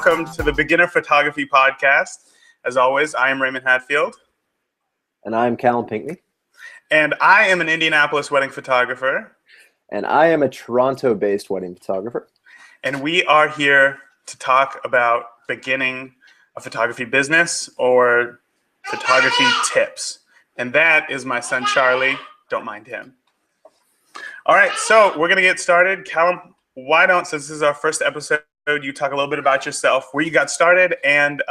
welcome to the Beginner Photography Podcast. As always, I am Raymond Hatfield. And I'm Callum Pinkney. And I am an Indianapolis wedding photographer. And I am a Toronto-based wedding photographer. And we are here to talk about beginning a photography business or photography tips. And that is my son, Charlie. Don't mind him. All right, so we're going to get started. Callum, why don't, since this is our first episode, you talk a little bit about yourself, where you got started, and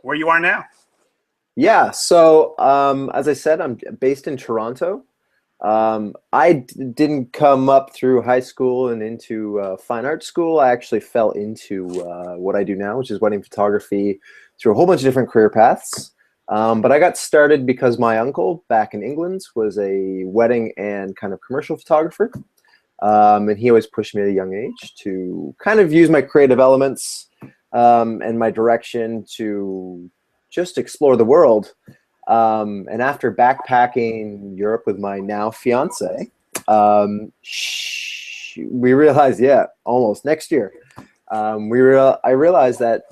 where you are now. Yeah, so as I said, I'm based in Toronto. I didn't come up through high school and into fine art school. I actually fell into what I do now, which is wedding photography, through a whole bunch of different career paths. But I got started because my uncle back in England was a wedding and kind of commercial photographer. And he always pushed me at a young age to kind of use my creative elements and my direction to just explore the world. And after backpacking Europe with my now fiance, we realized, almost next year, I realized that,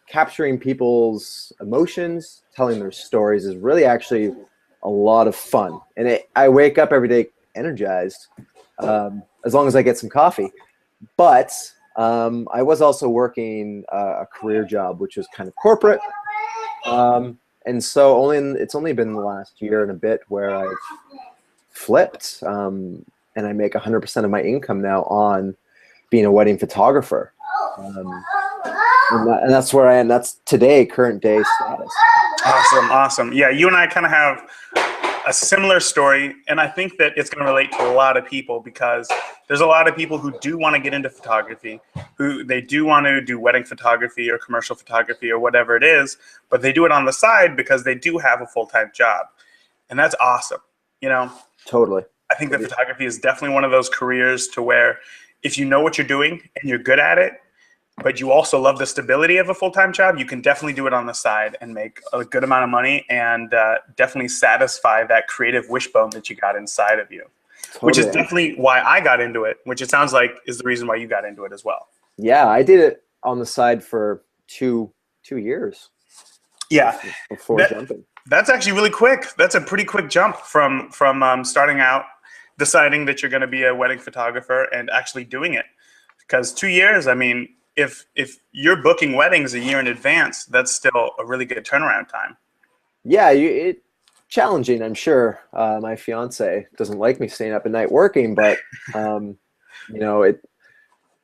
capturing people's emotions, telling their stories is really actually a lot of fun. And I wake up every day energized, as long as I get some coffee. But I was also working a career job, which was kind of corporate. And so it's only been the last year and a bit where I've flipped, and I make 100% of my income now on being a wedding photographer. And that's where I am. That's today, current day status. Awesome. Yeah, you and I kind of have a similar story, and I think that it's going to relate to a lot of people because there's a lot of people who do want to get into photography, who they do want to do wedding photography or commercial photography or whatever it is, but they do it on the side because they do have a full-time job. And that's awesome, Totally. I think that photography is definitely one of those careers to where if you know what you're doing and you're good at it, but you also love the stability of a full-time job, you can definitely do it on the side and make a good amount of money and definitely satisfy that creative wishbone that you got inside of you, totally. Which is definitely why I got into it, which it sounds like is the reason why you got into it as well. Yeah, I did it on the side for two years. Yeah. Before jumping. That's actually really quick. That's a pretty quick jump from starting out, deciding that you're going to be a wedding photographer and actually doing it. Because 2 years, I mean, if you're booking weddings a year in advance, that's still a really good turnaround time. Yeah, it's challenging, I'm sure. My fiance doesn't like me staying up at night working, but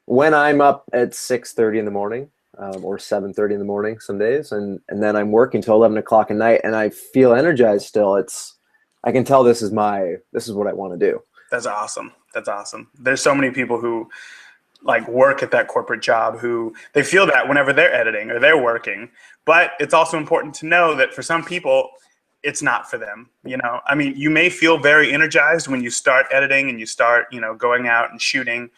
when I'm up at 6:30 in the morning or 7:30 in the morning some days, and then I'm working till 11 o'clock at night, and I feel energized still. I can tell this is what I want to do. That's awesome. There's so many people who work at that corporate job who they feel that whenever they're editing or they're working, but it's also important to know that for some people it's not for them. I mean, you may feel very energized when you start editing and you start going out and shooting,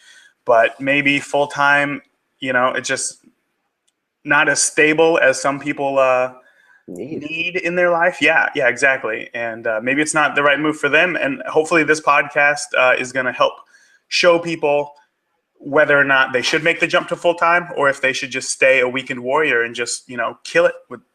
but maybe full-time it's just not as stable as some people need in their life. Yeah, exactly. And maybe it's not the right move for them, and hopefully this podcast is going to help show people whether or not they should make the jump to full-time or if they should just stay a weekend warrior and just, kill it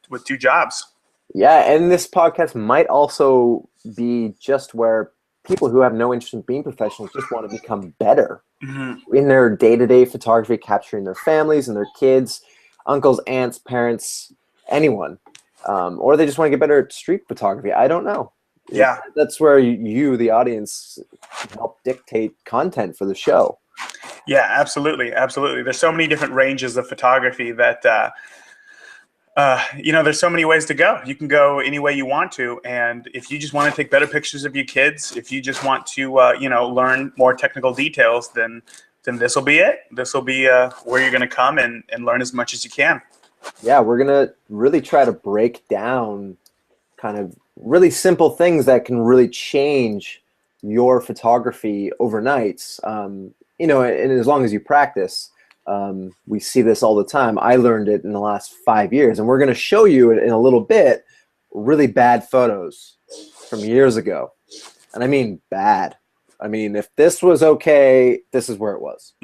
with two jobs. Yeah, and this podcast might also be just where people who have no interest in being professionals just want to become better in their day-to-day photography, capturing their families and their kids, uncles, aunts, parents, anyone. Or they just want to get better at street photography. I don't know. Yeah. That's where you, the audience, help dictate content for the show. Yeah, absolutely. There's so many different ranges of photography that, there's so many ways to go. You can go any way you want to. And if you just want to take better pictures of your kids, if you just want to, learn more technical details, then this will be it. This will be where you're going to come and learn as much as you can. Yeah, we're going to really try to break down kind of really simple things that can really change your photography overnight. And as long as you practice, we see this all the time. I learned it in the last 5 years, and we're going to show you in a little bit really bad photos from years ago. And I mean bad. I mean, if this was okay, this is where it was.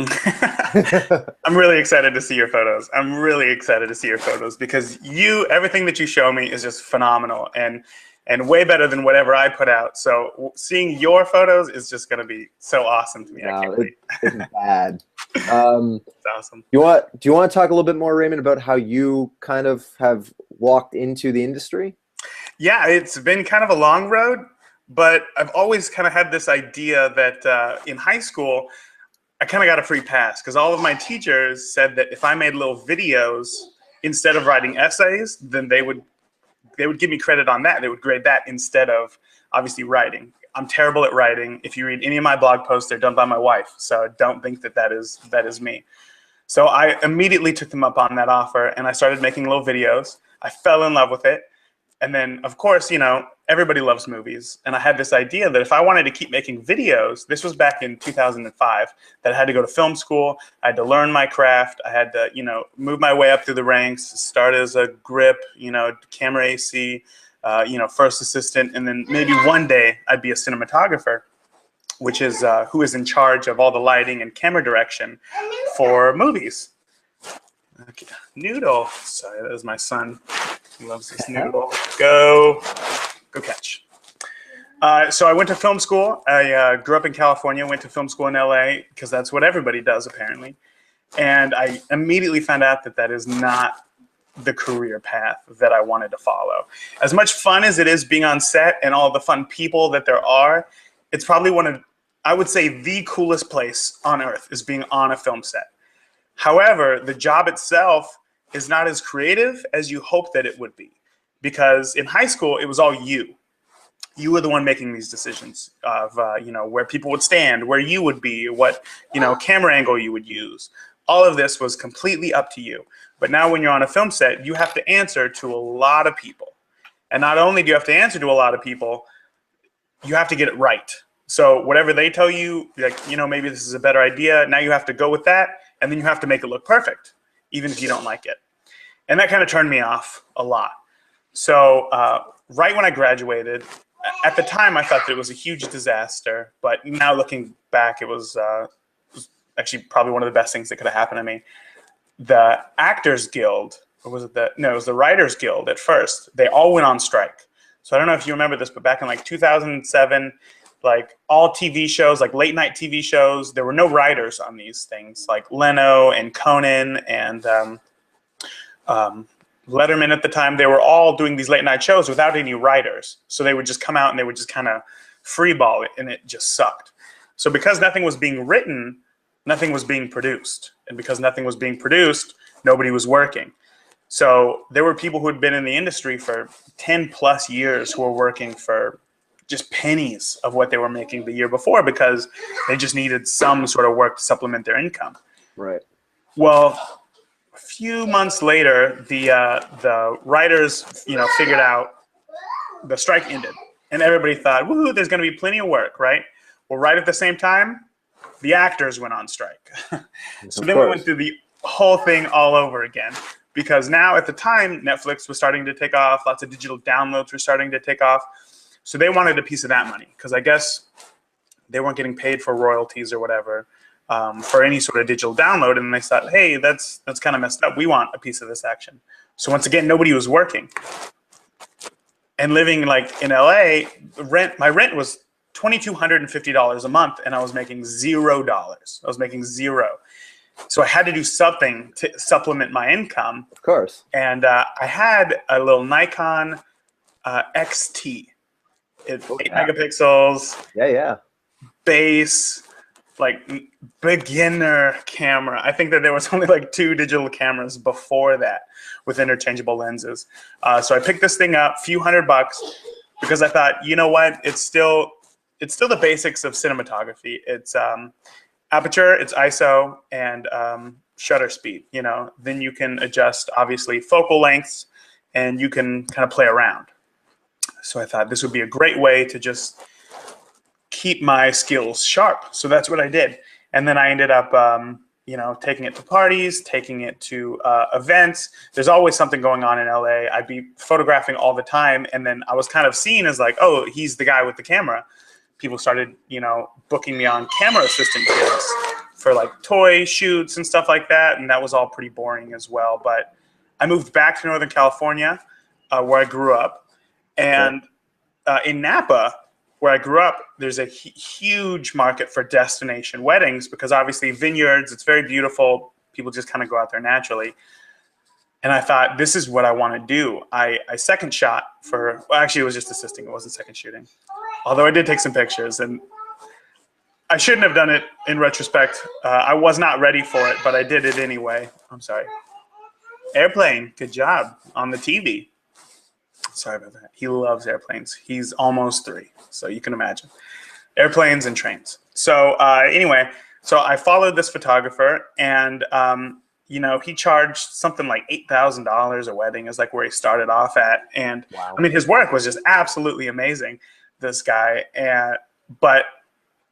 I'm really excited to see your photos. I'm really excited to see your photos because everything that you show me is just phenomenal and way better than whatever I put out. So seeing your photos is just going to be so awesome to me. I can't wait. It's bad. It's awesome. Do you want to talk a little bit more, Raymond, about how you kind of have walked into the industry? Yeah, it's been kind of a long road, but I've always kind of had this idea that in high school, I kind of got a free pass because all of my teachers said that if I made little videos instead of writing essays, then they would give me credit on that. They would grade that instead of obviously writing. I'm terrible at writing. If you read any of my blog posts, they're done by my wife. So don't think that is me. So I immediately took them up on that offer and I started making little videos. I fell in love with it. And then, of course, everybody loves movies. And I had this idea that if I wanted to keep making videos, this was back in 2005, that I had to go to film school. I had to learn my craft. I had to, move my way up through the ranks, start as a grip, camera AC, first assistant. And then maybe one day I'd be a cinematographer, which is who is in charge of all the lighting and camera direction for movies. Okay. Noodle. Sorry, that was my son. He loves this noodle. Go catch. So I went to film school. I grew up in California, went to film school in LA because that's what everybody does apparently. And I immediately found out that is not the career path that I wanted to follow. As much fun as it is being on set and all the fun people that there are, it's probably I would say the coolest place on earth is being on a film set. However, the job itself is not as creative as you hope that it would be. Because in high school, it was all you. You were the one making these decisions of, where people would stand, where you would be, what, camera angle you would use. All of this was completely up to you. But now when you're on a film set, you have to answer to a lot of people. And not only do you have to answer to a lot of people, you have to get it right. So whatever they tell you, maybe this is a better idea, now you have to go with that, and then you have to make it look perfect, even if you don't like it. And that kind of turned me off a lot. So right when I graduated, at the time I thought that it was a huge disaster, but now looking back, it was actually probably one of the best things that could have happened to me. The Actors Guild, or was it it was the Writers Guild at first, they all went on strike. So I don't know if you remember this, but back in 2007, all TV shows, late night TV shows, there were no writers on these things, like Leno and Conan and Letterman at the time. They were all doing these late night shows without any writers. So they would just come out and they would just kind of freeball it, and it just sucked. So because nothing was being written, nothing was being produced. And because nothing was being produced, nobody was working. So there were people who had been in the industry for 10 plus years who were working for just pennies of what they were making the year before because they just needed some sort of work to supplement their income. Right. Well, a few months later, the writers, figured out the strike ended, and everybody thought, "Woohoo! There's going to be plenty of work, right?" Well, right at the same time, the actors went on strike. So then we went through the whole thing all over again because now at the time Netflix was starting to take off, lots of digital downloads were starting to take off. So they wanted a piece of that money because I guess they weren't getting paid for royalties or whatever for any sort of digital download. And they thought, hey, that's kind of messed up. We want a piece of this action. So once again, nobody was working. And living in LA, my rent was $2,250 a month, and I was making $0. I was making zero. So I had to do something to supplement my income. Of course. And I had a little Nikon XT. It's 8 megapixels. Yeah. Base, beginner camera. I think that there was only 2 digital cameras before that with interchangeable lenses. So I picked this thing up, few $100, because I thought, you know what? It's still the basics of cinematography. It's aperture, it's ISO, and shutter speed. Then you can adjust obviously focal lengths, and you can kind of play around. So I thought this would be a great way to just keep my skills sharp. So that's what I did. And then I ended up, taking it to parties, taking it to events. There's always something going on in LA. I'd be photographing all the time. And then I was kind of seen as oh, he's the guy with the camera. people started, booking me on camera assistant gigs for like toy shoots and stuff like that. And that was all pretty boring as well. But I moved back to Northern California, where I grew up. And in Napa, where I grew up, there's a huge market for destination weddings because obviously vineyards, it's very beautiful. People just kind of go out there naturally. And I thought, this is what I want to do. I second shot actually it was just assisting. It wasn't second shooting. Although I did take some pictures and I shouldn't have done it in retrospect. I was not ready for it, but I did it anyway. I'm sorry. Airplane, good job on the TV. Sorry about that. He loves airplanes. He's almost 3, so you can imagine. Airplanes and trains. So anyway, so I followed this photographer, and he charged something like $8,000 a wedding is like where he started off at. And wow. I mean, his work was just absolutely amazing, this guy. But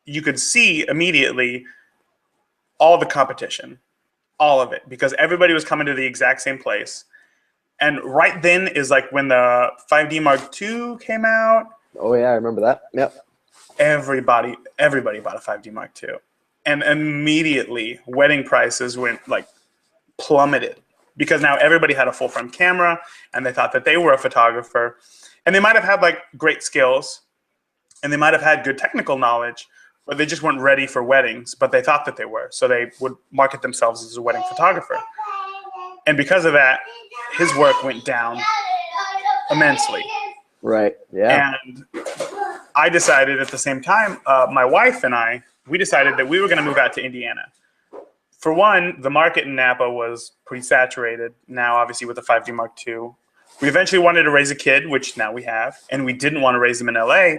you could see immediately all the competition, all of it, because everybody was coming to the exact same place. And right then is like when the 5D Mark II came out. Oh yeah, I remember that. Yep. Everybody bought a 5D Mark II. And immediately wedding prices went like plummeted because now everybody had a full frame camera and they thought that they were a photographer. And they might have had like great skills and they might have had good technical knowledge, but they just weren't ready for weddings, but they thought that they were. So they would market themselves as a wedding photographer. And because of that, his work went down immensely. Right, yeah. And I decided at the same time, my wife and I, we decided that we were going to move out to Indiana. For one, the market in Napa was pretty saturated now, obviously, with the 5D Mark II. We eventually wanted to raise a kid, which now we have, and we didn't want to raise him in LA.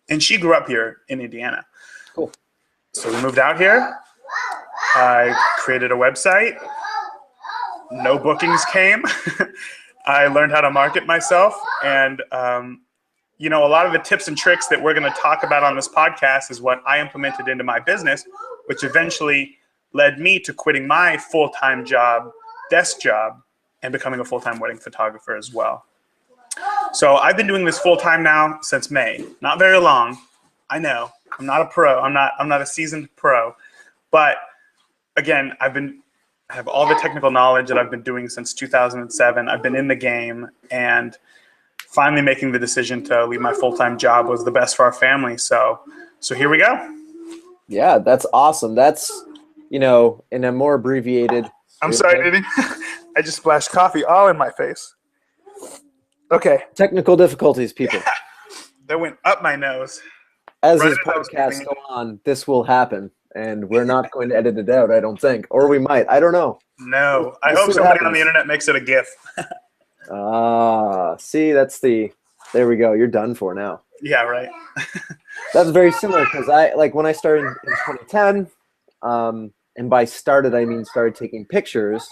And she grew up here in Indiana. Cool. So we moved out here. I created a website. No bookings came. I learned how to market myself. And, a lot of the tips and tricks that we're going to talk about on this podcast is what I implemented into my business, which eventually led me to quitting my full-time job, desk job, and becoming a full-time wedding photographer as well. So I've been doing this full-time now since May. Not very long. I know. I'm not a pro. I'm not a seasoned pro. But again, I have all the technical knowledge that I've been doing since 2007. I've been in the game, and finally making the decision to leave my full-time job was the best for our family. So here we go. Yeah, that's awesome. That's, in a more abbreviated. I'm sorry, Diddy. I just splashed coffee all in my face. Okay. Technical difficulties, people. That went up my nose. As this podcast go on, this will happen, and we're not going to edit it out, I don't think. Or we might. I don't know. No. I hope somebody on the internet makes it a GIF. See, there we go. You're done for now. Yeah, right. That's very similar because when I started in 2010, and by started, I mean started taking pictures,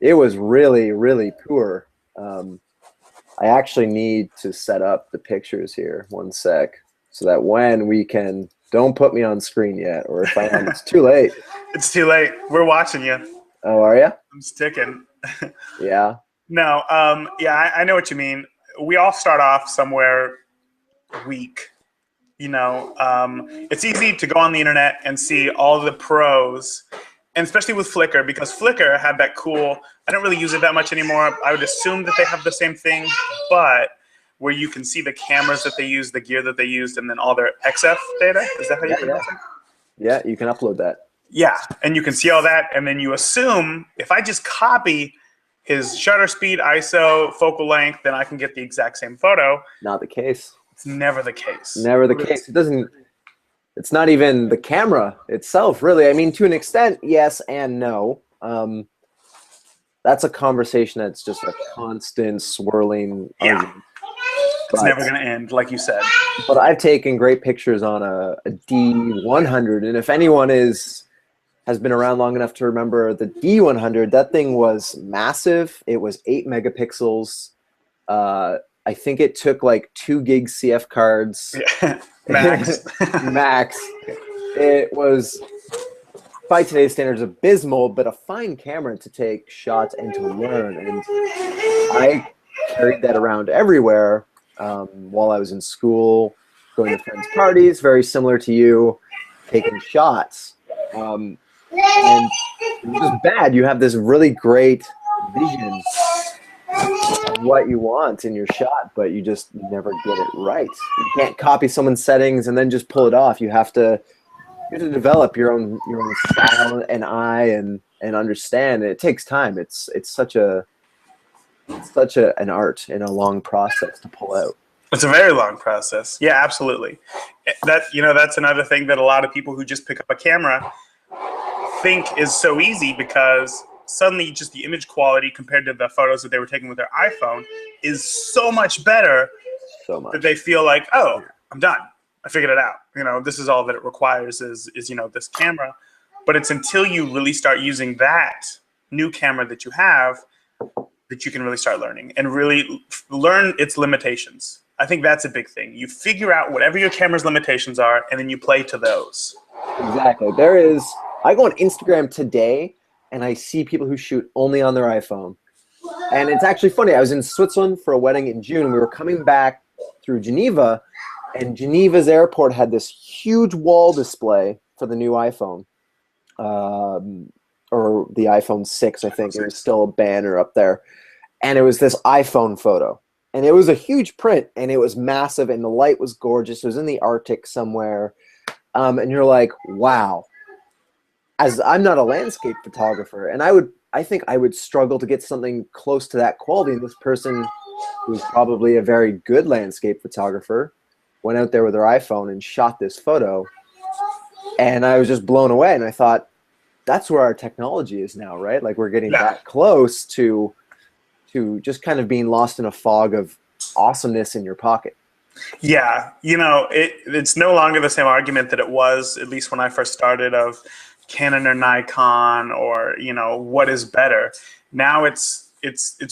it was really, really poor. I actually need to set up the pictures here. One sec. So that when we can, don't put me on screen yet, or if I am, it's too late. It's too late. We're watching you. Oh, are you? I'm sticking. Yeah. No, I know what you mean. We all start off somewhere weak. It's easy to go on the internet and see all the pros, and especially with Flickr, because Flickr had that cool, I don't really use it that much anymore. I would assume that they have the same thing, but where you can see the cameras that they use, the gear that they used, and then all their XF data. Is that how you pronounce it? Yeah, you can upload that. Yeah, and you can see all that, and then you assume if I just copy his shutter speed, ISO, focal length, then I can get the exact same photo. Not the case. It's never the case. Never the case. It's not even the camera itself, really. I mean, to an extent, yes and no. That's a conversation that's just a constant swirling argument. It's never going to end, like you said. But I've taken great pictures on a D100, and if anyone has been around long enough to remember the D100, that thing was massive. It was 8 megapixels. I think it took like 2 gig CF cards. Yeah. Max. Max. It was, by today's standards, abysmal, but a fine camera to take shots and to learn. And I carried that around everywhere while I was in school, going to friends' parties, very similar to you taking shots. And it's just bad. You have this really great vision of what you want in your shot, but you just never get it right. You can't copy someone's settings and then just pull it off. You have to develop your own style and eye and understand. It takes time. It's such an art and a long process to pull out. It's a very long process. Yeah, absolutely. That's another thing that a lot of people who just pick up a camera think is so easy, because suddenly just the image quality compared to the photos that they were taking with their iPhone is so much better that they feel like, oh, I'm done. I figured it out. This is all that it requires is this camera. But it's until you really start using that new camera that you have that you can really start learning and really learn its limitations. I think that's a big thing. You figure out whatever your camera's limitations are, and then you play to those. Exactly. I go on Instagram today, and I see people who shoot only on their iPhone. And it's actually funny. I was in Switzerland for a wedding in June. We were coming back through Geneva, and Geneva's airport had this huge wall display for the new iPhone, or the iPhone 6, I think. It was still a banner up there. And it was this iPhone photo. And it was a huge print, and it was massive, and the light was gorgeous. It was in the Arctic somewhere. And you're like, wow. As I'm not a landscape photographer, and I think I would struggle to get something close to that quality. And this person, who's probably a very good landscape photographer, went out there with their iPhone and shot this photo. And I was just blown away. And I thought, that's where our technology is now, right? Like, we're getting that close to just kind of being lost in a fog of awesomeness in your pocket. Yeah, it's no longer the same argument that it was, at least when I first started, of Canon or Nikon or what is better. Now it's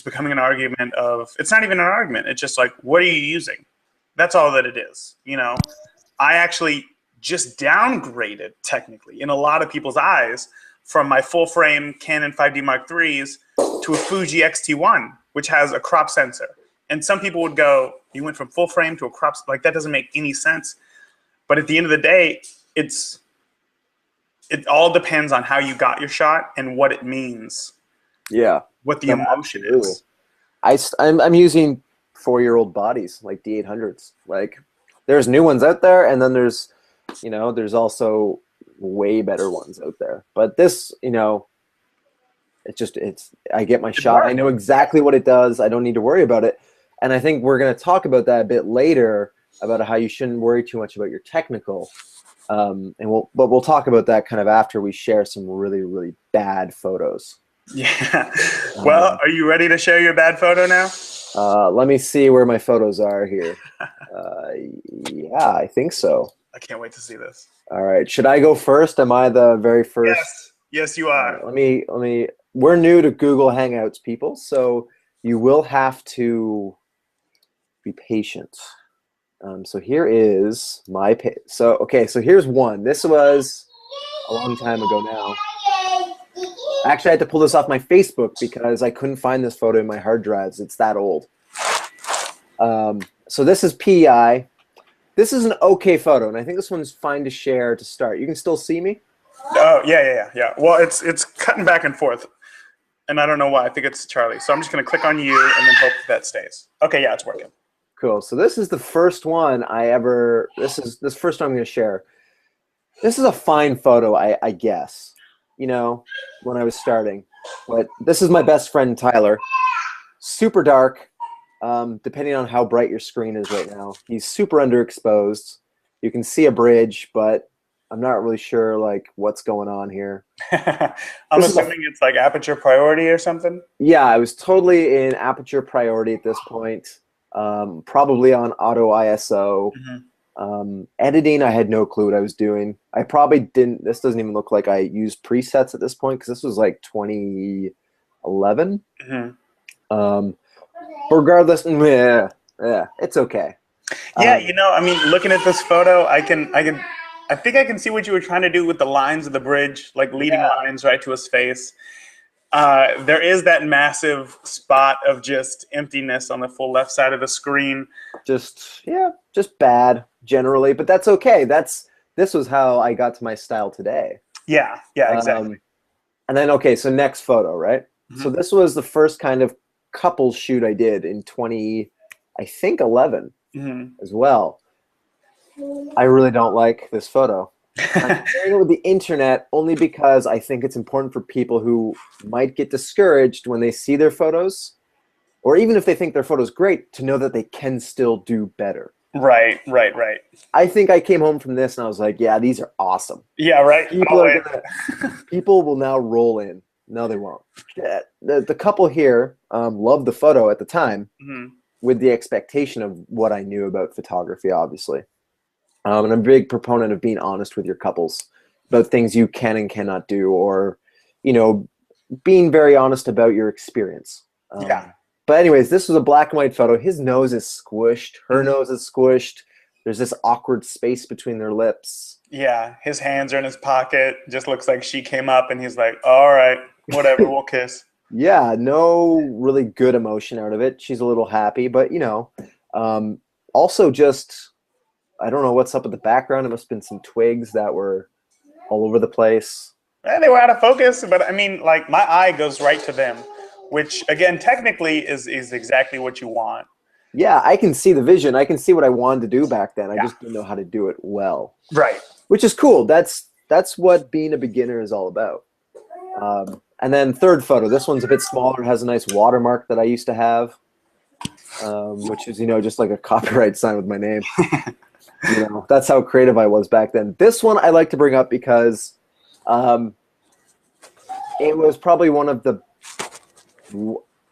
becoming an argument of, it's not even an argument. It's just like, what are you using? That's all that it is. I actually just downgraded, technically, in a lot of people's eyes, from my full frame Canon 5D Mark IIIs to a Fuji X-T1, which has a crop sensor. And some people would go, you went from full frame to a crop, like that doesn't make any sense. But at the end of the day, it all depends on how you got your shot and what it means. Yeah. What the emotion is. I'm using 4-year-old bodies, like D800s. Like, there's new ones out there, and then there's also way better ones out there. But this, I get my shot. I know exactly what it does. I don't need to worry about it. And I think we're going to talk about that a bit later, about how you shouldn't worry too much about your technical. But we'll talk about that kind of after we share some really, really bad photos. Yeah. Well, are you ready to share your bad photo now? Let me see where my photos are here. Yeah, I think so. I can't wait to see this. All right. Should I go first? Am I the very first? Yes, you are. Let me. We're new to Google Hangouts, people, so you will have to be patient. So here is my so here's one. This was a long time ago now. Actually, I had to pull this off my Facebook because I couldn't find this photo in my hard drives. It's that old. So this is PEI. This is an okay photo, and I think this one's fine to share to start. You can still see me? Oh, yeah. Well, it's cutting back and forth, and I don't know why. I think it's Charlie. So I'm just going to click on you and then hope that stays. Okay, yeah, it's working. Cool. So this is the first one this first time I'm going to share. This is a fine photo, I guess, when I was starting. But this is my best friend, Tyler. Super dark, depending on how bright your screen is right now. He's super underexposed. You can see a bridge, but I'm not really sure what's going on here. I'm assuming it's like aperture priority or something? Yeah, I was totally in aperture priority at this point. Probably on auto ISO. Mm-hmm. Editing, I had no clue what I was doing. I probably didn't. This doesn't even look like I used presets at this point, because this was like 2011. Mm-hmm. Regardless, yeah, it's okay. Yeah, looking at this photo, I think I can see what you were trying to do with the lines of the bridge, like leading lines right to his face. There is that massive spot of just emptiness on the full left side of the screen. Just bad. generally, but that's okay. This was how I got to my style today. Yeah, yeah, exactly. And then, okay, so next photo, right? So Hmm. this was the first kind of couple shoot I did in 20, I think 11 Hmm. as well. I really don't like this photo. I'm sharing it with the internet only because I think it's important for people who might get discouraged when they see their photos, or even if they think their photo's great, to know that they can still do better. Right, right, right. I think I came home from this and I was like, yeah, these are awesome. Yeah, right. People I'll are wait. gonna people will now roll in. No, they won't. The couple here loved the photo at the time Hmm. with the expectation of what I knew about photography, obviously. And I'm a big proponent of being honest with your couples about things you can and cannot do, or, you know, being very honest about your experience. Yeah. But anyways, this was a black and white photo. His nose is squished. Her Hmm. nose is squished. There's this awkward space between their lips. Yeah. His hands are in his pocket. Just looks like she came up and he's like, all right, whatever, we'll kiss. Yeah, no really good emotion out of it. She's a little happy, but also just I don't know what's up with the background. It must have been some twigs that were all over the place. They were out of focus, but I mean, like my eye goes right to them, which again, technically is exactly what you want. Yeah, I can see the vision. I can see what I wanted to do back then. I Yeah. just didn't know how to do it well, Right. which is cool. That's what being a beginner is all about. And then third photo. This one's a bit smaller. Has a nice watermark that I used to have, which is just like a copyright sign with my name. That's how creative I was back then. This one I like to bring up because it was probably one of the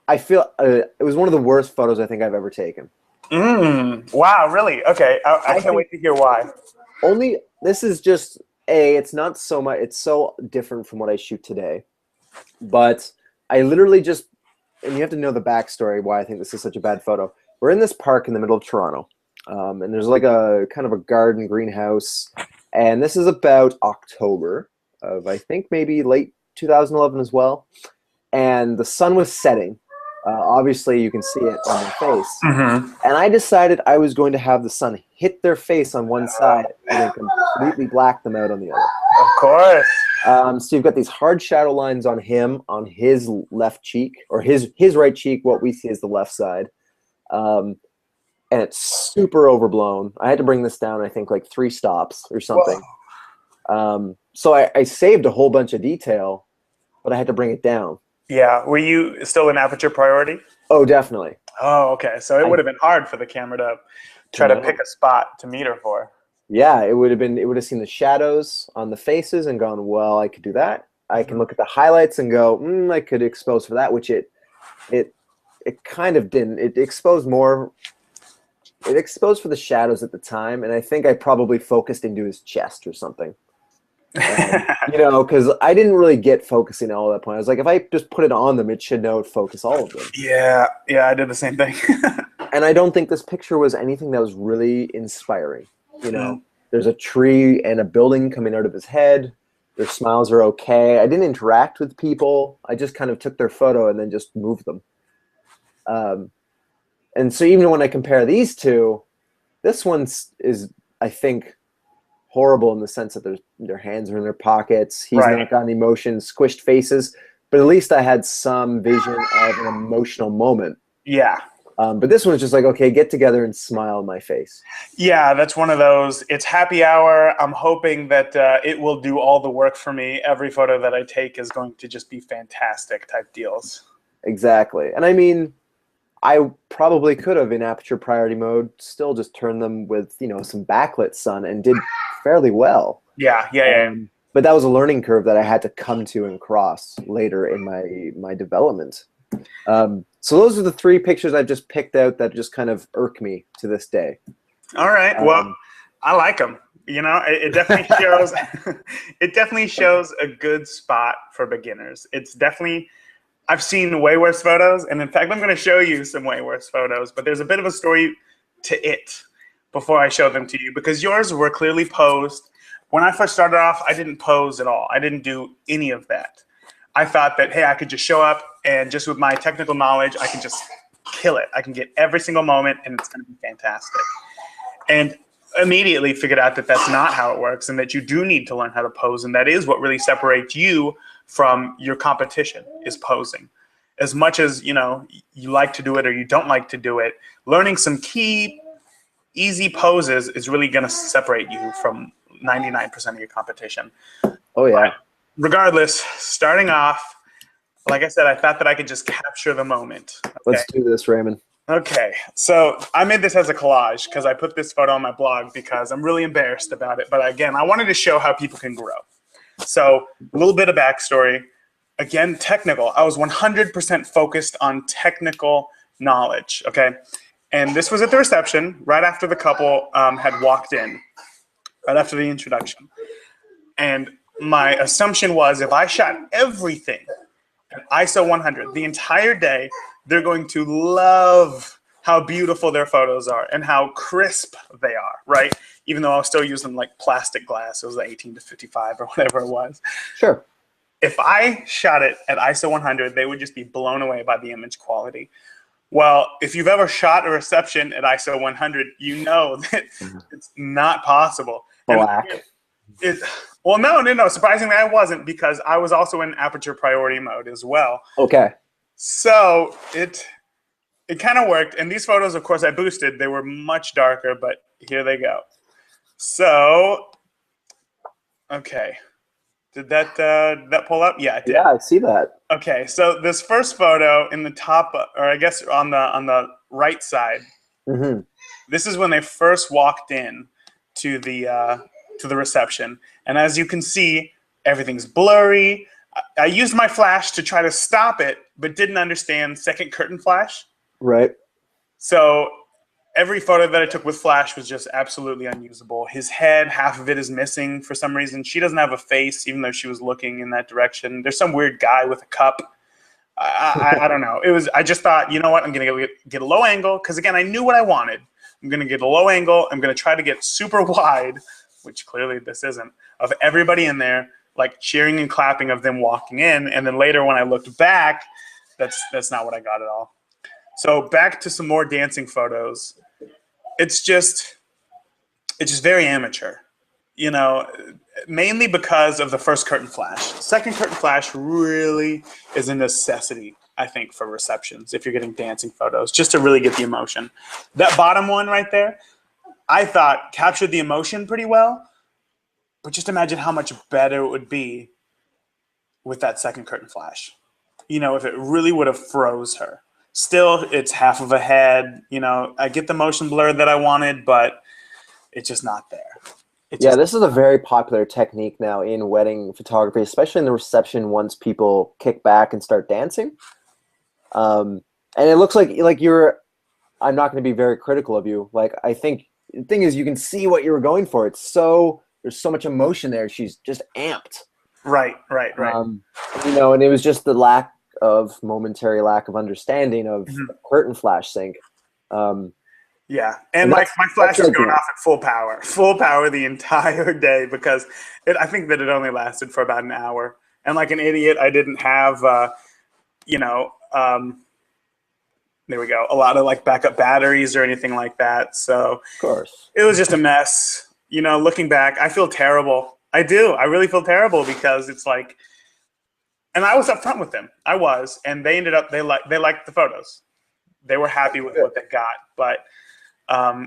I feel it was one of the worst photos I think I've ever taken. Wow, really? Okay. I I can't think wait to hear why. only this is just it's not so much, it's so different from what I shoot today. But I literally just, and you have to know the backstory why I think this is such a bad photo. We're in this park in the middle of Toronto, and there's like a kind of a garden greenhouse, and this is about October of I think maybe late 2011 as well, and the sun was setting. Obviously, you can see it on their face. Hmm. And I decided I was going to have the sun hit their face on one side and then completely black them out on the other. Of course. So you've got these hard shadow lines on him, on his left cheek, or his right cheek. What we see is the left side. And it's super overblown. I had to bring this down, I think, like 3 stops or something. So I saved a whole bunch of detail, but I had to bring it down. Yeah. Were you still an aperture priority? Oh, definitely. Oh, okay. So it would have been hard for the camera to try to No. pick a spot to meet her for. Yeah, it would have seen the shadows on the faces and gone, well, I could do that. I can look at the highlights and go, I could expose for that, which it kind of didn't. It exposed more. It exposed for the shadows at the time, and I think I probably focused into his chest or something. Because I didn't really get focusing at all at that point. I was like, if I just put it on them, it should know focus all of them. Yeah. Yeah. I did the same thing. And I don't think this picture was anything that was really inspiring. There's a tree and a building coming out of his head. Their smiles are okay. I didn't interact with people. I just kind of took their photo and then just moved them. And so even when I compare these two, this one's is, I think, horrible in the sense that their hands are in their pockets. He's not got any emotion, squished faces. But at least I had some vision of an emotional moment. Yeah. But this one's just like, okay, get together and smile in my face. Yeah, that's one of those. It's happy hour. I'm hoping that it will do all the work for me. Every photo that I take is going to just be fantastic type deals. Exactly. And I mean, I probably could have in aperture priority mode still just turned them with, some backlit sun and did fairly well. Yeah. But that was a learning curve that I had to come to and cross later in my development. So those are the 3 pictures I've just picked out that just kind of irk me to this day. All right. Well, I like them. It definitely shows. It definitely shows a good spot for beginners. It's definitely. I've seen way worse photos, and in fact, I'm going to show you some way worse photos. But there's a bit of a story to it before I show them to you, because yours were clearly posed. When I first started off, I didn't pose at all. I didn't do any of that. I thought that, hey, I could just show up and just with my technical knowledge, I can just kill it. I can get every single moment and it's going to be fantastic. And immediately figured out that that's not how it works, and that you do need to learn how to pose, and that is what really separates you from your competition, is posing. As much as, you know, you like to do it or you don't like to do it, learning some key easy poses is really going to separate you from 99% of your competition. Oh yeah. But regardless, starting off, like I said, I thought that I could just capture the moment. Okay? Let's do this, Raymond. Okay, so I made this as a collage because I put this photo on my blog because I'm really embarrassed about it. But again, I wanted to show how people can grow. So a little bit of backstory. Again, technical. I was 100% focused on technical knowledge, okay? And this was at the reception right after the couple had walked in, right after the introduction. And my assumption was if I shot everything at ISO 100 the entire day, they're going to love how beautiful their photos are and how crisp they are, right? Even though I was still using like plastic glass, it was like 18 to 55 or whatever it was. Sure. If I shot it at ISO 100, they would just be blown away by the image quality. Well, if you've ever shot a reception at ISO 100, you know that it's not possible. Black. Well, no. Surprisingly, I wasn't, because I was also in aperture priority mode as well. Okay. So it kind of worked. And these photos, of course, I boosted. They were much darker, but here they go. So, okay. Did that pull up? Yeah, it did. Yeah, I see that. Okay, so this first photo in the top, or I guess on the right side, Mm-hmm. this is when they first walked in to the reception. And as you can see, everything's blurry. I used my flash to try to stop it, but didn't understand second curtain flash. Right. So every photo that I took with flash was just absolutely unusable. His head, half of it is missing for some reason. She doesn't have a face, even though she was looking in that direction. There's some weird guy with a cup. I don't know. I just thought, you know what? I'm going to get a low angle, because, again, I knew what I wanted. I'm going to get a low angle. I'm going to try to get super wide, which clearly this isn't, of everybody in there, like cheering and clapping of them walking in. And then later when I looked back, that's not what I got at all. So back to some more dancing photos. It's just very amateur, you know, mainly because of the first curtain flash. Second curtain flash really is a necessity, I think, for receptions if you're getting dancing photos, just to really get the emotion. That bottom one right there, I thought captured the emotion pretty well, but just imagine how much better it would be with that second curtain flash. You know, if it really would have froze her. Still, it's half of a head. You know, I get the motion blur that I wanted, but it's just not there. This is a very popular technique now in wedding photography, especially in the reception once people kick back and start dancing. And it looks like you're, I'm not going to be very critical of you. Like, I think the thing is you can see what you were going for. There's so much emotion there. She's just amped. Right. You know, and it was just the momentary lack of understanding of curtain flash sync. Yeah, and my flash was going off at full power the entire day, because I think that it only lasted for about an hour. And like an idiot, I didn't have, there we go, a lot of like backup batteries or anything like that. So of course, it was just a mess. You know, looking back, I feel terrible. I do. I really feel terrible, because it's like, and I was upfront with them. I was, and they ended up, they liked the photos. They were happy with what they got, but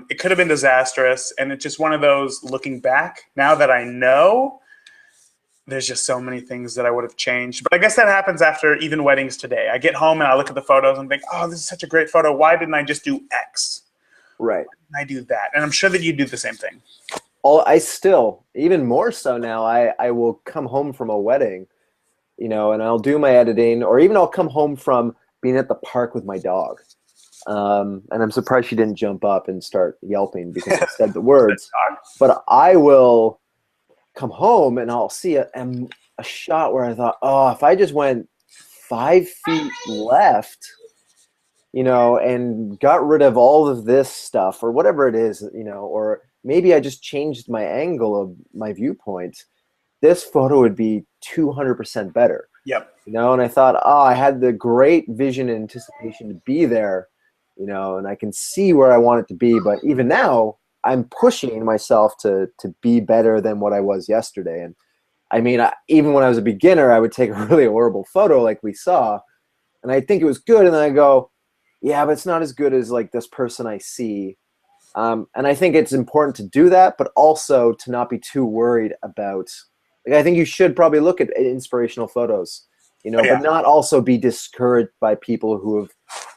it could have been disastrous. And it's just one of those, looking back, now that I know, there's just so many things that I would have changed. But I guess that happens after even weddings today. I get home and I look at the photos and think, oh, this is such a great photo. Why didn't I just do X? Right. Why didn't I do that? And I'm sure that you do the same thing. I still, even more so now, I will come home from a wedding, you know, and I'll do my editing, or even I'll come home from being at the park with my dog. And I'm surprised she didn't jump up and start yelping because I said the words. But I will come home and I'll see a shot where I thought, oh, if I just went 5 feet left, you know, and got rid of all of this stuff or whatever it is, you know, or maybe I just changed my angle of my viewpoint, this photo would be 200% better. Yep. You know, and I thought, oh, I had the great vision and anticipation to be there, you know, and I can see where I want it to be. But even now, I'm pushing myself to be better than what I was yesterday. And I mean, even when I was a beginner, I would take a really horrible photo like we saw, and I think it was good, and then I go, yeah, but it's not as good as like this person I see. And I think it's important to do that, but also to not be too worried about. Like, I think you should probably look at inspirational photos, Oh, but yeah. not also be discouraged by people who have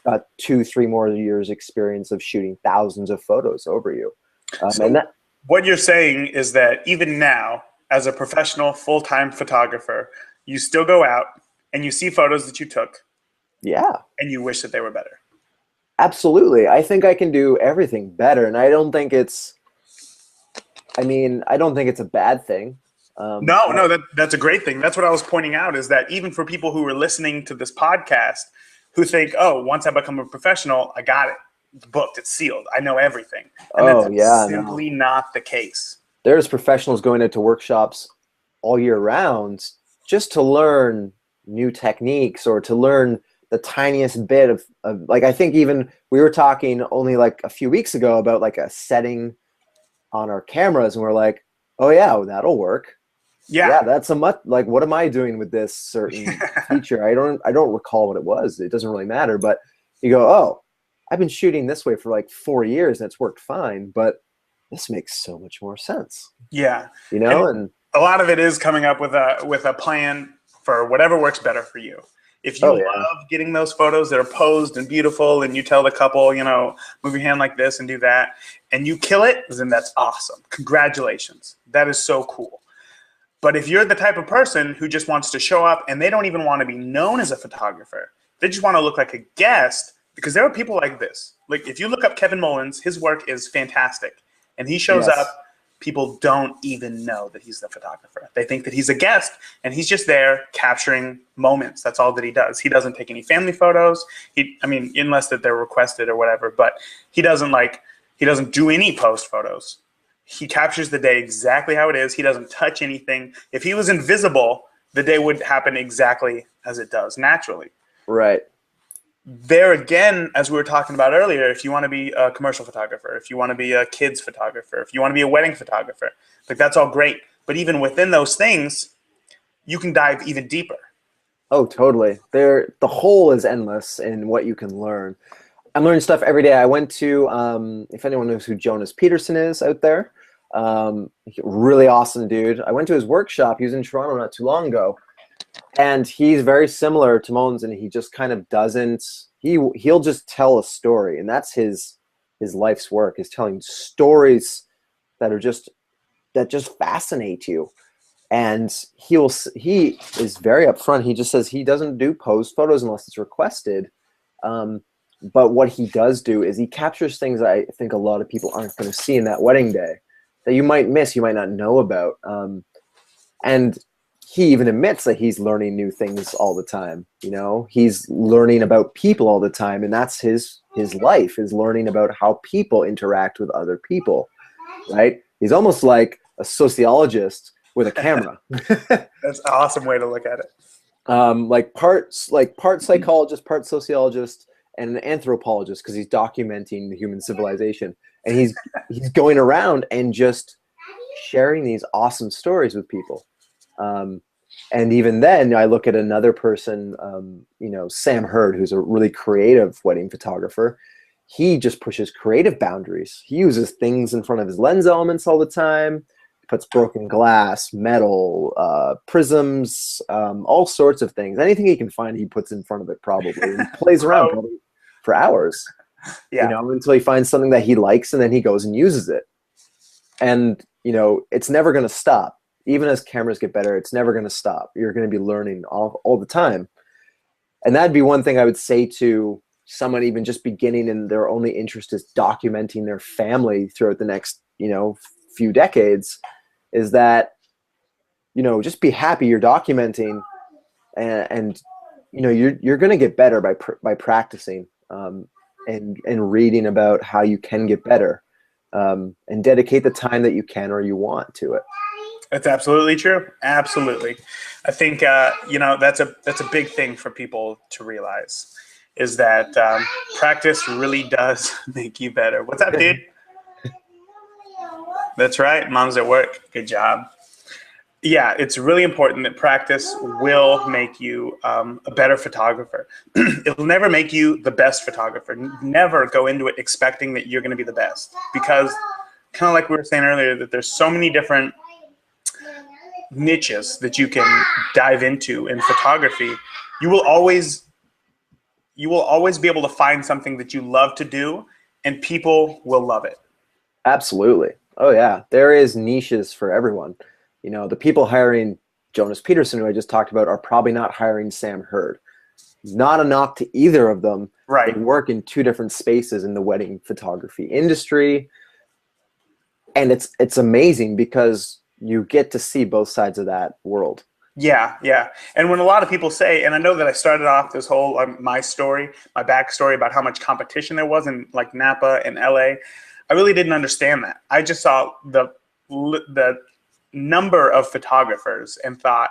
got 2-3 more years experience of shooting thousands of photos over you. So what you're saying is that even now, as a professional full-time photographer, you still go out and you see photos that you took yeah, and you wish that they were better. absolutely. I think I can do everything better, and I don't think it's. I mean, I don't think it's a bad thing. No, that's a great thing. That's what I was pointing out, is that even for people who are listening to this podcast who think, oh, once I become a professional, I got it. It's booked, it's sealed. I know everything. And that's Oh yeah, no. simply not the case. There's professionals going into workshops all year round just to learn new techniques or to learn the tiniest bit of like, I think even we were talking only like a few weeks ago about like a setting on our cameras, and we're like, oh yeah, well, that'll work. Yeah. Yeah, that's a much like, what am I doing with this certain feature? I don't recall what it was. It doesn't really matter, but you go, oh, I've been shooting this way for like 4 years and it's worked fine, but this makes so much more sense. Yeah. And And a lot of it is coming up with a plan for whatever works better for you. If you oh yeah, love getting those photos that are posed and beautiful, and you tell the couple, move your hand like this and do that, and you kill it, then that's awesome. Congratulations. That is so cool. But if you're the type of person who just wants to show up and they don't even want to be known as a photographer, they just want to look like a guest, because there are people like this. Like, if you look up Kevin Mullins, his work is fantastic. And he shows yes. up, people don't even know that he's the photographer. They think that he's a guest, and he's just there capturing moments. That's all that he does. He doesn't take any family photos. Unless that they're requested or whatever, but he doesn't do any post photos. He captures the day exactly how it is. He doesn't touch anything. If he was invisible, the day would happen exactly as it does naturally. Right. There again, as we were talking about earlier, if you want to be a commercial photographer, if you want to be a kids photographer, if you want to be a wedding photographer, like, that's all great. But even within those things, you can dive even deeper. Oh, totally. The hole is endless in what you can learn. I'm learning stuff every day. I went to, if anyone knows who Jonas Peterson is out there, really awesome dude. I went to his workshop. He was in Toronto not too long ago, and he's very similar to Mullins, and he just kind of doesn't. He'll just tell a story, and that's his life's work, is telling stories that just fascinate you. And he is very upfront. He just says he doesn't do posed photos unless it's requested. But what he does do is he captures things that I think a lot of people aren't going to see in that wedding day, that you might miss, you might not know about. And he even admits that he's learning new things all the time. He's learning about people all the time, and that's his life, is learning about how people interact with other people, right? He's almost like a sociologist with a camera. That's an awesome way to look at it. Part psychologist, part sociologist, and an anthropologist, because he's documenting the human civilization, and he's going around and just sharing these awesome stories with people. And even then, I look at another person, Sam Hurd, who's a really creative wedding photographer. He just pushes creative boundaries. He uses things in front of his lens elements all the time. He puts broken glass, metal, prisms, all sorts of things. Anything he can find, he puts in front of it probably. And he plays around probably for hours, until he finds something that he likes, and then he goes and uses it. And, it's never going to stop. Even as cameras get better, it's never going to stop. You're going to be learning all the time. And that'd be one thing I would say to someone even just beginning, and their only interest is documenting their family throughout the next, few decades, is that, just be happy you're documenting, and you're going to get better by practicing, and reading about how you can get better, and dedicate the time that you can or you want to it. That's absolutely true. Absolutely. I think, that's a big thing for people to realize, is that practice really does make you better. What's up, dude? That's right. Mom's at work. Good job. Yeah, it's really important that practice will make you a better photographer. It'll never make you the best photographer. Never go into it expecting that you're going to be the best, because kind of like we were saying earlier, that there's so many different niches that you can dive into in photography. You will always be able to find something that you love to do, and people will love it. Absolutely. Oh yeah, there is niches for everyone. You know, the people hiring Jonas Peterson, who I just talked about, are probably not hiring Sam Hurd. Not a knock to either of them. Right. They work in two different spaces in the wedding photography industry. And it's amazing because you get to see both sides of that world. Yeah, yeah. And when a lot of people say, and I know that I started off this whole my story, my backstory about how much competition there was in like Napa and LA, I really didn't understand that. I just saw the number of photographers and thought,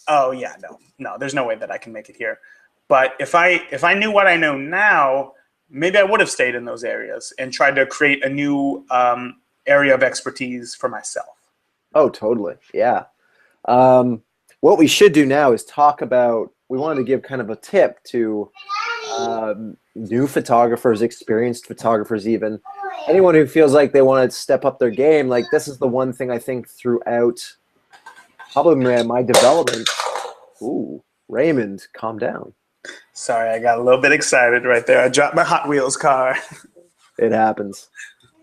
oh yeah, no, there's no way that I can make it here. But if I knew what I know now, maybe I would have stayed in those areas and tried to create a new area of expertise for myself. Oh, totally. Yeah. What we should do now is talk about, we wanted to give kind of a tip to new photographers, experienced photographers even, anyone who feels like they want to step up their game. Like, this is the one thing I think throughout probably my development. Ooh, Raymond, calm down. Sorry, I got a little bit excited right there. I dropped my Hot Wheels car. It happens.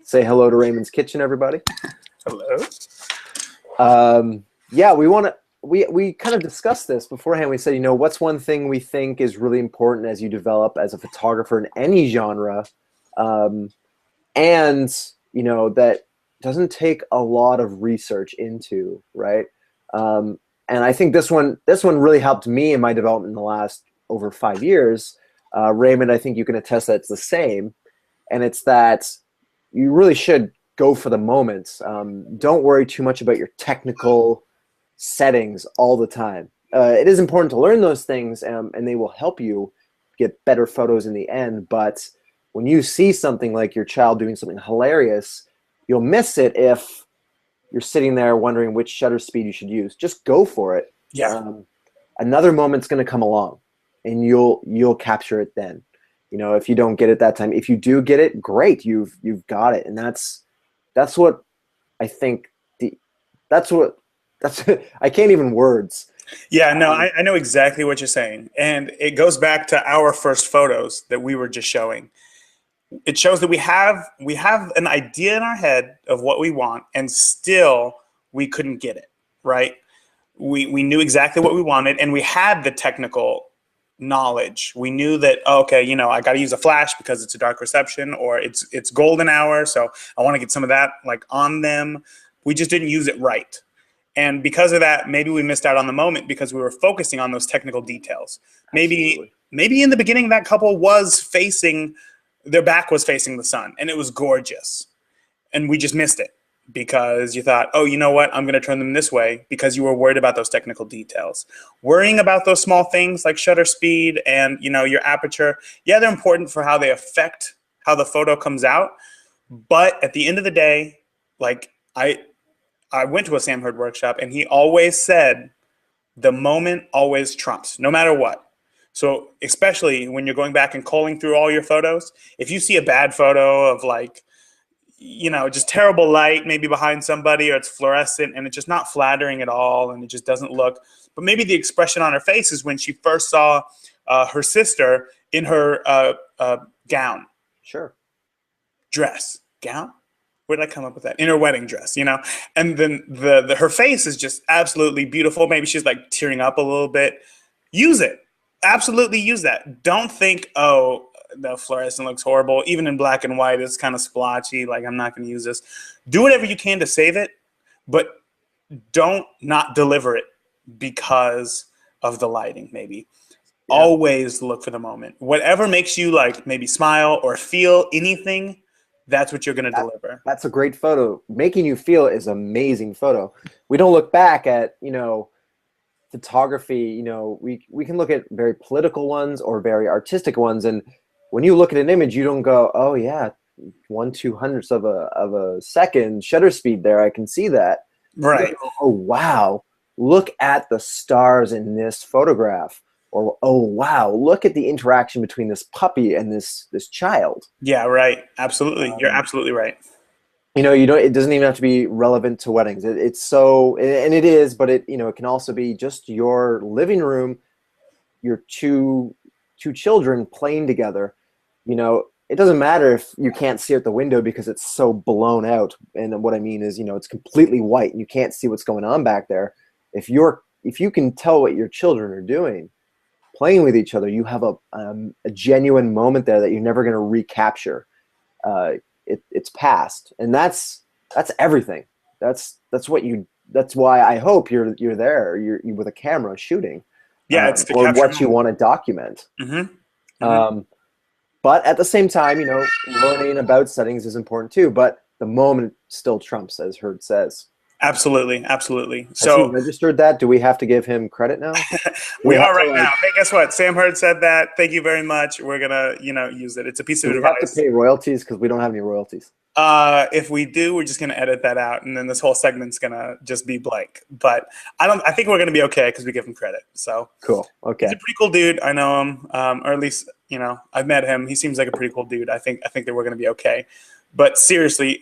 Say hello to Raymond's Kitchen, everybody. Hello. Yeah, we kind of discussed this beforehand. We said, you know, what's one thing we think is really important as you develop as a photographer in any genre, and you know, that doesn't take a lot of research into, right? And I think this one really helped me in my development in the last over 5 years. Raymond, I think you can attest that it's the same, and it's that you really should go for the moment. Don't worry too much about your technical settings all the time. It is important to learn those things, and they will help you get better photos in the end. But when you see something like your child doing something hilarious, you'll miss it if you're sitting there wondering which shutter speed you should use. Just go for it. Yeah. Another moment's going to come along, and you'll capture it then. You know, if you don't get it that time, if you do get it, great, you've got it. And that's what I think that's I can't even words. Yeah, no, I know exactly what you're saying. And it goes back to our first photos that we were just showing. It shows that we have an idea in our head of what we want, and still we couldn't get it, right? We knew exactly what we wanted, and we had the technical knowledge. We knew that, okay, you know, I got to use a flash because it's a dark reception, or it's golden hour, so I want to get some of that like on them. We just didn't use it right. And because of that, maybe we missed out on the moment because we were focusing on those technical details. Maybe in the beginning that couple was facing, their back was facing the sun, and it was gorgeous. And we just missed it because you thought, oh, you know what? I'm going to turn them this way, because you were worried about those technical details. Worrying about those small things like shutter speed and, you know, your aperture, yeah, they're important for how they affect how the photo comes out. But at the end of the day, like I went to a Sam Hurd workshop, and he always said the moment always trumps, no matter what. So especially when you're going back and culling through all your photos, if you see a bad photo of like, you know, just terrible light maybe behind somebody, or it's fluorescent and it's just not flattering at all, and it just doesn't look, but maybe the expression on her face is when she first saw her sister in her gown. Sure. Dress. Gown? Where did I come up with that? In her wedding dress, you know? And then her face is just absolutely beautiful. Maybe she's like tearing up a little bit. Use it. Absolutely use that. Don't think, oh, the fluorescent looks horrible. Even in black and white, it's kind of splotchy. Like, I'm not going to use this. Do whatever you can to save it, but don't not deliver it because of the lighting, maybe. Yeah. Always look for the moment. Whatever makes you like maybe smile or feel anything, that's what you're going to deliver. That's a great photo. Making you feel is amazing photo. We don't look back at, you know, photography, you know, we can look at very political ones or very artistic ones. And when you look at an image, you don't go, oh yeah, 1/200th of a second shutter speed there. I can see that. Right. Oh wow, look at the stars in this photograph. Or oh wow, look at the interaction between this puppy and this child. Yeah, right. Absolutely. You're absolutely right. You don't. It doesn't even have to be relevant to weddings. It's so, and it is, but it it can also be just your living room, your two children playing together. It doesn't matter if you can't see out the window because it's so blown out. And what I mean is, it's completely white and you can't see what's going on back there. If you can tell what your children are doing, playing with each other, you have a genuine moment there that you're never going to recapture. It's past, and that's everything. That's why I hope you're there. You're with a camera shooting, Yeah, it's to or capture what you want to document. But at the same time, learning about settings is important too. But the moment still trumps, as Hurd says. Absolutely, absolutely. Has So he registered that? Do we have to give him credit now? we are right now. Hey, guess what? Sam Hurd said that. Thank you very much. We're gonna, use it. It's a piece of Do we advice. have to pay royalties because we don't have any royalties? If we do, we're just gonna edit that out, and then this whole segment's gonna just be blank. But I think we're gonna be okay because we give him credit. So cool. Okay. He's a pretty cool dude. I know him, or at least I've met him. He seems like a pretty cool dude. I think that we're gonna be okay. But seriously,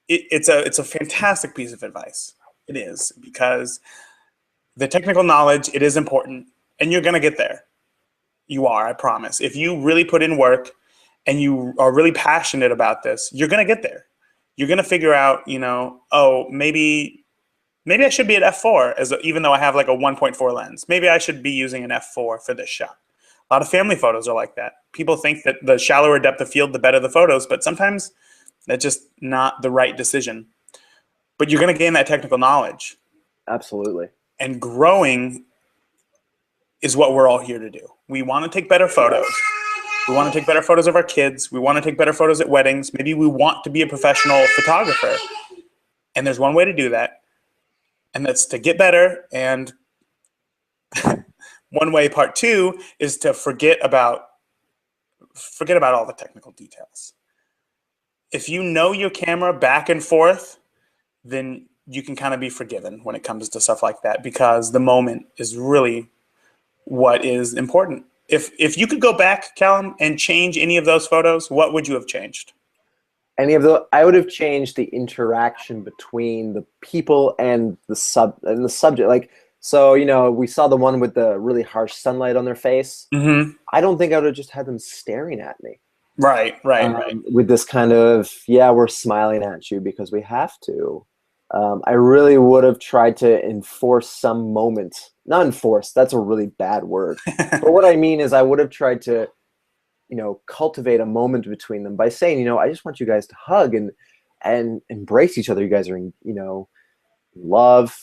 it's a fantastic piece of advice. It is, because the technical knowledge, it is important, and you're gonna get there. You are, I promise. If you really put in work and you are really passionate about this, you're going to get there. You're going to figure out, oh, maybe I should be at f4, even though I have like a 1.4 lens. Maybe I should be using an f4 for this shot. A lot of family photos are like that. People think that the shallower depth of field, the better the photos, but sometimes that's just not the right decision. But you're going to gain that technical knowledge. Absolutely. And growing is what we're all here to do. We want to take better photos. We want to take better photos of our kids. We want to take better photos at weddings. Maybe we want to be a professional photographer. And there's one way to do that, and that's to get better. And one way, part two, is to forget about all the technical details. If you know your camera back and forth, then you can kind of be forgiven when it comes to stuff like that, because the moment is really what is important. If you could go back, Callum, and change any of those photos, what would you have changed? I would have changed the interaction between the people and the subject. Like, so, we saw the one with the really harsh sunlight on their face. Mm-hmm. I don't think I would have just had them staring at me. Right. With this kind of, we're smiling at you because we have to. I really would have tried to enforce some moment. Not enforce, that's a really bad word. But what I mean is I would have tried to, cultivate a moment between them by saying, I just want you guys to hug and embrace each other. You guys are in, love,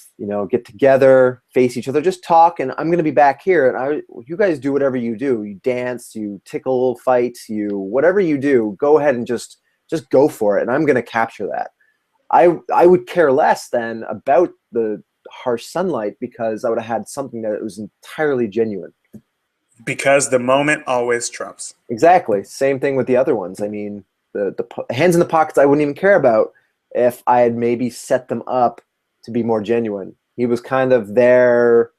get together, face each other, just talk, and I'm going to be back here. And you guys do whatever you do. You dance, you tickle, fight, whatever you do, go ahead and just go for it. And I'm going to capture that. I would care less than about the harsh sunlight, because I would have had something that was entirely genuine. Because the moment always trumps. Exactly. Same thing with the other ones. I mean, the hands in the pockets I wouldn't even care about if I had maybe set them up to be more genuine. He was kind of there,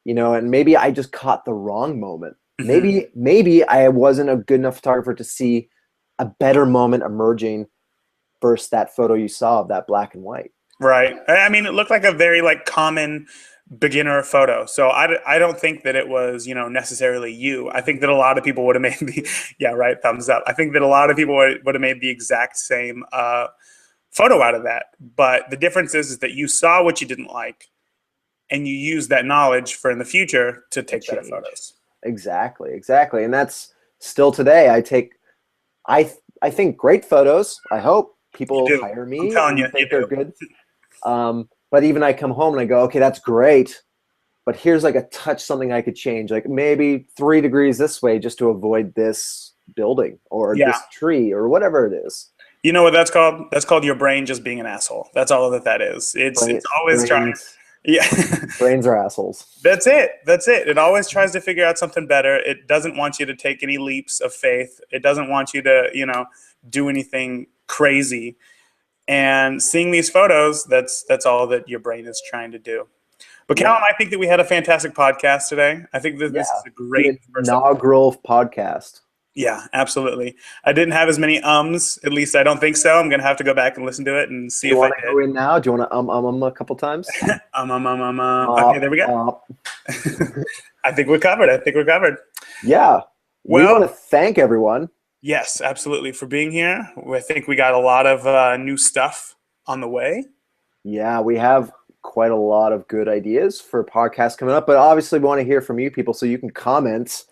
and maybe I just caught the wrong moment. Mm-hmm. Maybe I wasn't a good enough photographer to see a better moment emerging versus that photo you saw of that black and white. Right. I mean, it looked like a very common beginner photo. So I don't think that it was, necessarily you. I think that a lot of people would have made thumbs up. I think that a lot of people would have made the exact same photo out of that. But the difference is that you saw what you didn't like, and you use that knowledge for in the future to take better photos. Exactly. And that's still today. I think great photos. I hope people hire me. I'm telling you, think they're good. But even I come home and I go, okay, that's great, but here's like a touch, something I could change, like maybe 3 degrees this way just to avoid this building or this tree or whatever it is. You know what that's called? That's called your brain just being an asshole. That's all that is. It's always trying. Yeah. Brains are assholes. That's it. That's it. It always tries to figure out something better. It doesn't want you to take any leaps of faith. It doesn't want you to, do anything crazy. And seeing these photos, that's all that your brain is trying to do. But Yeah. Callum, I think that we had a fantastic podcast today. I think that this is a great The inaugural podcast. Yeah, absolutely. I didn't have as many ums. At least I don't think so. I'm gonna have to go back and listen to it and see Do you if I want to did. go in now? Do you want to a couple times? Okay, there we go. I think we're covered. Yeah. We Well, want to thank everyone. yes, absolutely, for being here. I think we got a lot of new stuff on the way. Yeah, we have quite a lot of good ideas for podcasts coming up, but obviously we want to hear from you people, so you can comment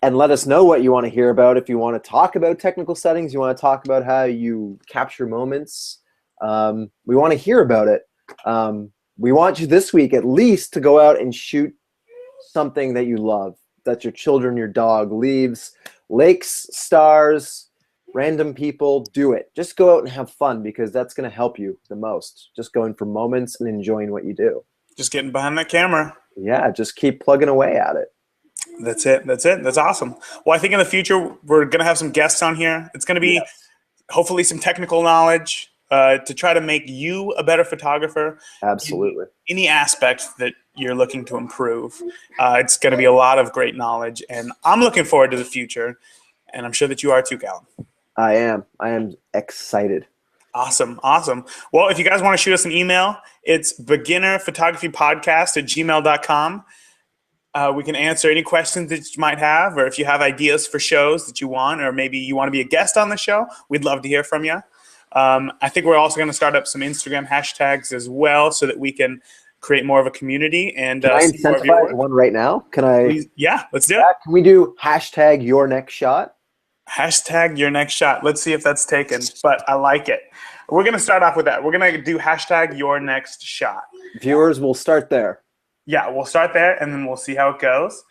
and let us know what you want to hear about. If you want to talk about technical settings, you want to talk about how you capture moments, we want to hear about it. We want you this week at least to go out and shoot something that you love, that your children, your dog, leaves, lakes, stars, random people. Do it. Just go out and have fun, because that's going to help you the most. Just going for moments and enjoying what you do. Just getting behind that camera. Yeah, just keep plugging away at it. That's it. That's awesome. Well, I think in the future we're going to have some guests on here. It's going to be hopefully some technical knowledge to try to make you a better photographer. Absolutely. Any aspect that you're looking to improve. It's going to be a lot of great knowledge, and I'm looking forward to the future, and I'm sure that you are too, Callum. I am excited. Awesome. Well, if you guys want to shoot us an email, it's beginnerphotographypodcast@gmail.com. We can answer any questions that you might have, or if you have ideas for shows that you want, or maybe you want to be a guest on the show, we'd love to hear from you. I think we're also going to start up some Instagram hashtags as well, so that we can create more of a community and can I see more of your incentivize work. one right now? Can I? Please, yeah, let's do it. Can we do hashtag your next shot? Hashtag your next shot. Let's see if that's taken, but I like it. We're going to start off with that. We're going to do hashtag your next shot. Viewers, we'll start there. Yeah, we'll start there, and then we'll see how it goes.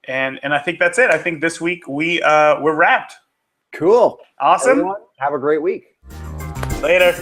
And I think that's it. I think this week we're wrapped. Cool. Awesome. Everyone, have a great week. Later.